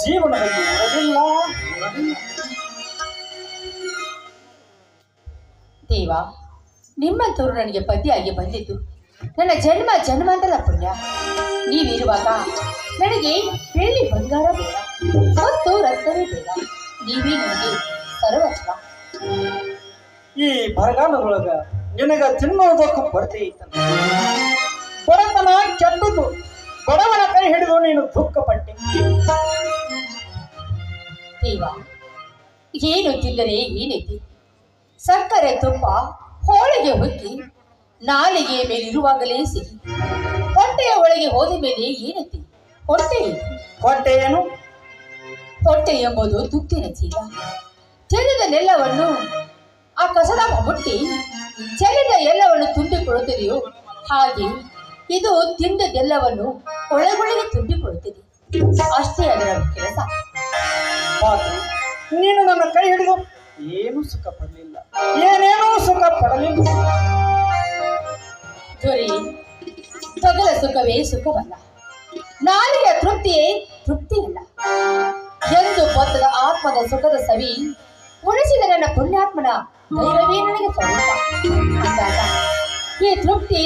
ಜೀವನದಲ್ಲಿ ಇರಲಿಲ್ಲ ಇರಲಿಲ್ಲ. ದೇವ, ನಿಮ್ಮಂತವರು ನನಗೆ ಪತಿಯಾಗಿ ಬಂದಿದ್ದು ನನ್ನ ಜನ್ಮ ಜನ್ಮಾಂತರದ ಪುಣ್ಯ. ನೀವಿರುವಾಗ ನನಗೆ ಬೆಳ್ಳಿ ಬಂಗಾರ ಬೇಡ ಮತ್ತು ರಕ್ತವೇ ಬೇಡ. ನೀವೇ ನನಗೆ ಸರ್ವಸ್ವ. ಈ ಬರಗಾಲದೊಳಗ ನಿನಗ ತಿನ್ನೋದಕ್ಕೂ ಕೊರತೆ ಇತ್ತಂತ. ಬಡತನ ಕೆಟ್ಟದ್ದು. ಬಡವನ ಕೈ ಹಿಡಿದು ನೀನು ದುಃಖ ಪಟ್ಟೆ. ದೇವ, ಏನು ತಿಂದರೆ ಏನೈತಿ? ಸಕ್ಕರೆ ತುಪ್ಪ ಹೋಳಿಗೆ ಹುಕ್ಕಿ ನಾಲಿಗೆ ಮೇಲಿರುವಾಗಲೇ ಸಿಹಿ. ಹೊಟ್ಟೆಯ ಒಳಗೆ ಹೋದ ಮೇಲೆ ಏನೈತಿ? ಹೊಟ್ಟೆ. ಹೊಟ್ಟೆ ಏನು? ಹೊಟ್ಟೆ ಎಂಬುದು ತುತ್ತಿನ ಚೀಲ. ಚೆಲ್ಲಿದನೆಲ್ಲವನ್ನು ಆ ಕಸದ ಮುಟ್ಟಿ ಚೆಲ್ಲಿದ ಎಲ್ಲವನ್ನು ತುಂಬಿಕೊಳ್ಳುತ್ತದೆಯೋ ಹಾಗೆ ಇದು ತಿಂದದೆಲ್ಲವನ್ನು ಒಳಗೊಳಗೆ ತುಂಬಿಕೊಳ್ಳುತ್ತದೆ. ಅಷ್ಟೇ ಅದರ ಕೆಲಸ. ಮಾತು, ನೀನು ನನ್ನ ಕೈ ಹಿಡಿದು ಏನೂ ಸುಖ ಪಡಲಿಲ್ಲ, ಏನೇನೂ ಸುಖ ಪಡಲಿಲ್ಲ. ದೊರೆ, ತೊಗಲ ಸುಖವೇ ಸುಖವಲ್ಲ, ನಾಲಿಗೆ ತೃಪ್ತಿಯೇ ತೃಪ್ತಿಯಲ್ಲ ಎಂದು ಗೊತ್ತದ ಆತ್ಮದ ಸುಖದ ಸವಿ ಉಳಿಸಿದ ನನ್ನ ಪುಣ್ಯಾತ್ಮನ ದೈವವೇ ನನಗೆ ಸ್ವರೂಪ ಅಂದಾಗ ಈ ತೃಪ್ತಿ